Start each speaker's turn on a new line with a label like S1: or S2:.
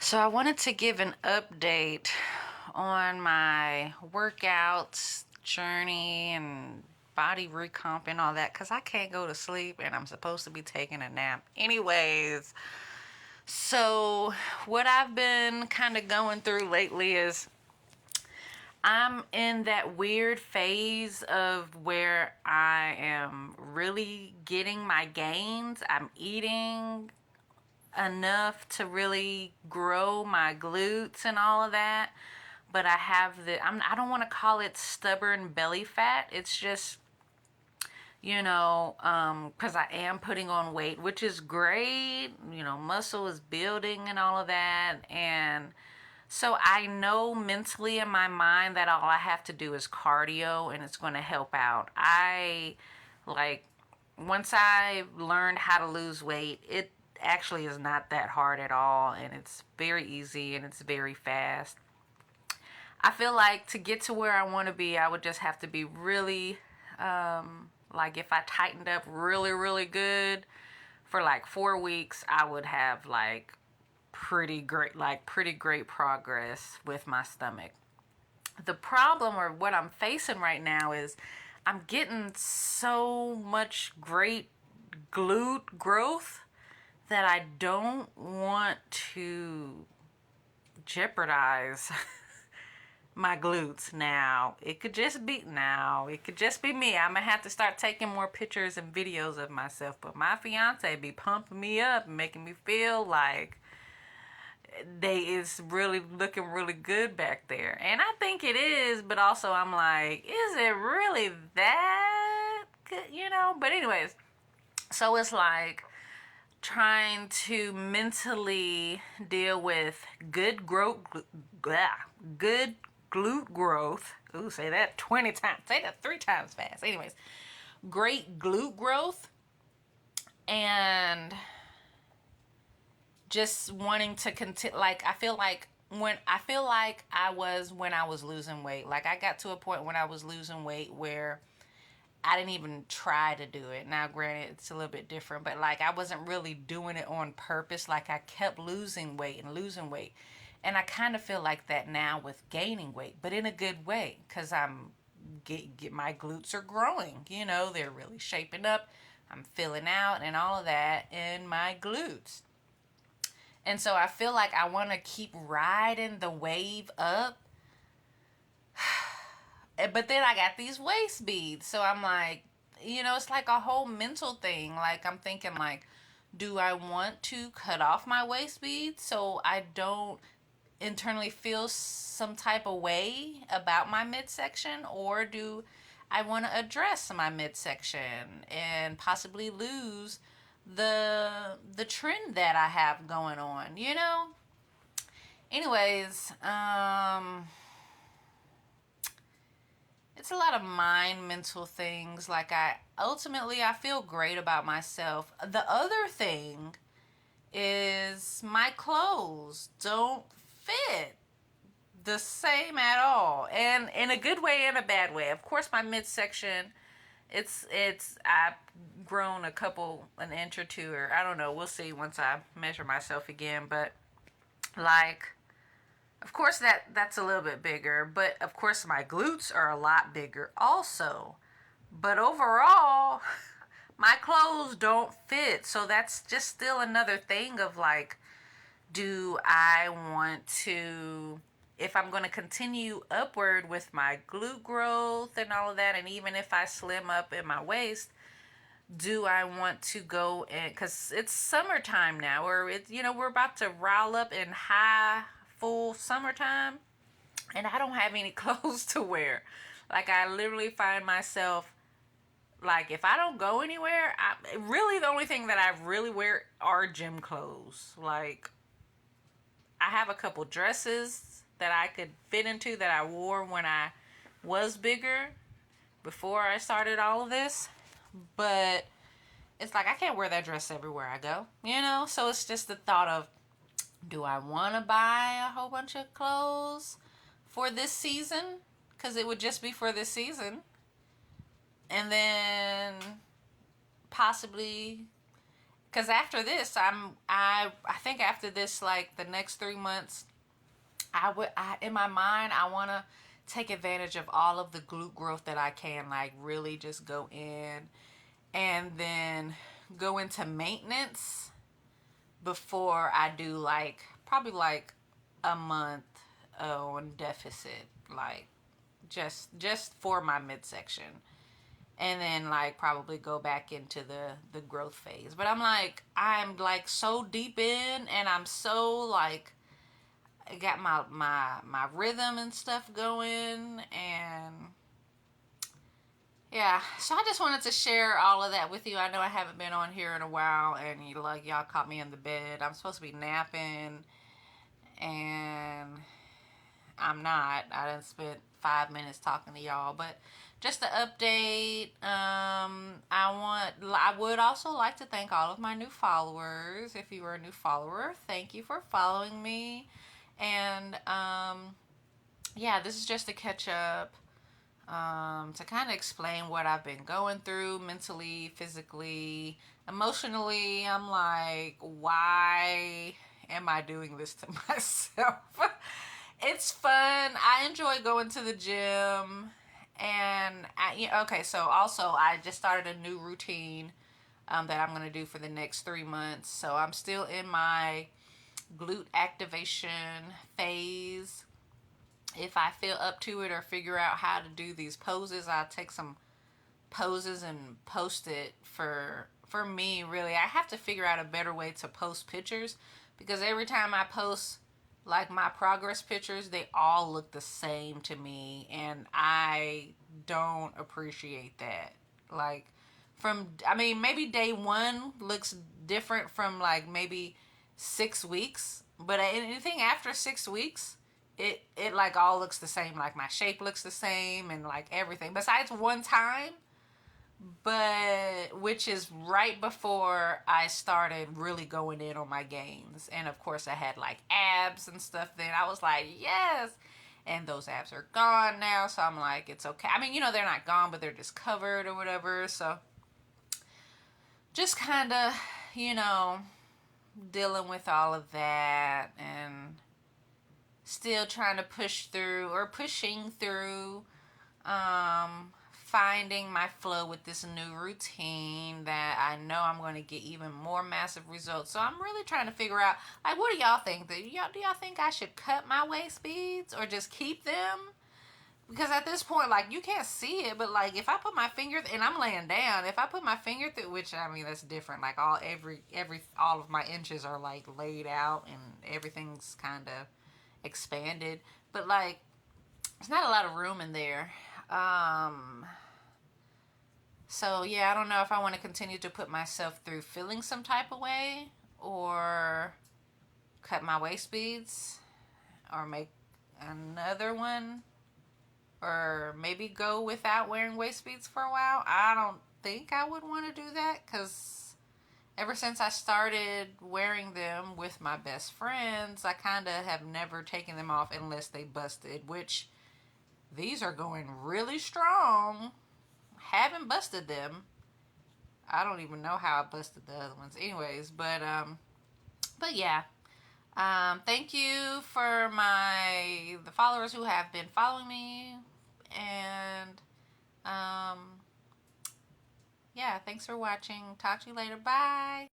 S1: So I wanted to give an update on my workouts journey and body recomp and all that because I can't go to sleep and I'm supposed to be taking a nap. Anyways, so what I've been kind of going through lately is I'm in that weird phase of where I am really getting my gains. I'm eating enough to really grow my glutes and all of that, but I have I don't want to call it stubborn belly fat. It's just, because I am putting on weight, which is great. Muscle is building and all of that. And so I know mentally in my mind that all I have to do is cardio and it's going to help out. Like, once I learned how to lose weight, it actually is not that hard at all. And it's very easy and it's very fast. I feel like to get to where I want to be, I would just have to be really, like if I tightened up really, really good for like 4 weeks, I would have pretty great progress with my stomach. The problem or what I'm facing right now is I'm getting so much great glute growth that I don't want to jeopardize my glutes now. It could just be me. I'm gonna have to start taking more pictures and videos of myself. But my fiance be pumping me up and making me feel like they is really looking really good back there. And I think it is, but also I'm like, is it really that good? But anyways, so it's like trying to mentally deal with good glute growth. Ooh, say that 20 times. Say that 3 times fast. Anyways, great glute growth and just wanting to continue. Like, I feel like when I was losing weight. Like, I got to a point when I was losing weight where I didn't even try to do it. Now, granted, it's a little bit different, but like I wasn't really doing it on purpose. Like, I kept losing weight and losing weight. And I kind of feel like that now with gaining weight, but in a good way, because my glutes are growing. They're really shaping up. I'm filling out and all of that in my glutes. And so I feel like I want to keep riding the wave up. But then I got these waist beads. So I'm like, it's like a whole mental thing. Like, I'm thinking, like, do I want to cut off my waist beads so I don't internally feel some type of way about my midsection? Or do I want to address my midsection and possibly lose the trend that I have going on? Anyways, it's a lot of mind mental things. Like, I feel great about myself. The other thing is my clothes don't fit the same at all, and in a good way and a bad way. Of course, my midsection, it's I've grown an inch or two, or I don't know, we'll see once I measure myself again. But like, of course, that's a little bit bigger, but of course my glutes are a lot bigger also. But overall, my clothes don't fit. So that's just still another thing of like, do I want to, if I'm going to continue upward with my glute growth and all of that, and even if I slim up in my waist, do I want to go in, because it's summertime now, or we're about to roll up in high full summertime, and I don't have any clothes to wear. Like, I literally find myself, like, if I don't go anywhere, really the only thing that I really wear are gym clothes. Like, I have a couple dresses that I could fit into that I wore when I was bigger before I started all of this, but it's like I can't wear that dress everywhere I go. So it's just the thought of, do I want to buy a whole bunch of clothes for this season? Because it would just be for this season. And then possibly, Because after this, I think after this, like the next 3 months, I in my mind I want to take advantage of all of the glute growth that I can, like really just go in and then go into maintenance before I do like probably like a month on deficit, like just for my midsection, and then like probably go back into the growth phase. But I'm like so deep in, and I'm so like I got my rhythm and stuff going, and yeah. So I just wanted to share all of that with you. I know I haven't been on here in a while, and y'all caught me in the bed. I'm supposed to be napping, and I'm not. I done spent 5 minutes talking to y'all, but just to update. I would also like to thank all of my new followers. If you were a new follower, thank you for following me. And yeah, this is just to catch up, to kind of explain what I've been going through mentally, physically, emotionally. I'm like, why am I doing this to myself? It's fun. I enjoy going to the gym. And okay, so also I just started a new routine that I'm going to do for the next 3 months. So I'm still in my glute activation phase. If I feel up to it or figure out how to do these poses, I'll take some poses and post it for me. Really, I have to figure out a better way to post pictures, because every time I post like my progress pictures, they all look the same to me, and I don't appreciate that. Like I mean, maybe day one looks different from like maybe 6 weeks, but anything after 6 weeks, it like all looks the same. Like my shape looks the same, and like everything besides one time, but which is right before I started really going in on my gains. And of course I had like abs and stuff then. I was like, yes. And those abs are gone now, so I'm like, it's okay. I mean, they're not gone, but they're just covered or whatever. So just kind of, you know, dealing with all of that, and still trying to pushing through, finding my flow with this new routine that I know I'm going to get even more massive results. So I'm really trying to figure out, like, what do y'all think? Do y'all think I should cut my waist beads or just keep them? Because at this point, like, you can't see it, but like if I put my finger and I'm laying down, if I put my finger through, which I mean that's different. Like all of my inches are like laid out and everything's kind of expanded, but like there's not a lot of room in there. So yeah, I don't know if I want to continue to put myself through feeling some type of way, or cut my waist beads, or make another one, or maybe go without wearing waist beads for a while. I don't think I would want to do that, because ever since I started wearing them with my best friends, I kind of have never taken them off unless they busted, which these are going really strong. Haven't busted them. I don't even know how I busted the other ones. Anyways, but yeah. Thank you for the followers who have been following me, and yeah, thanks for watching. Talk to you later. Bye.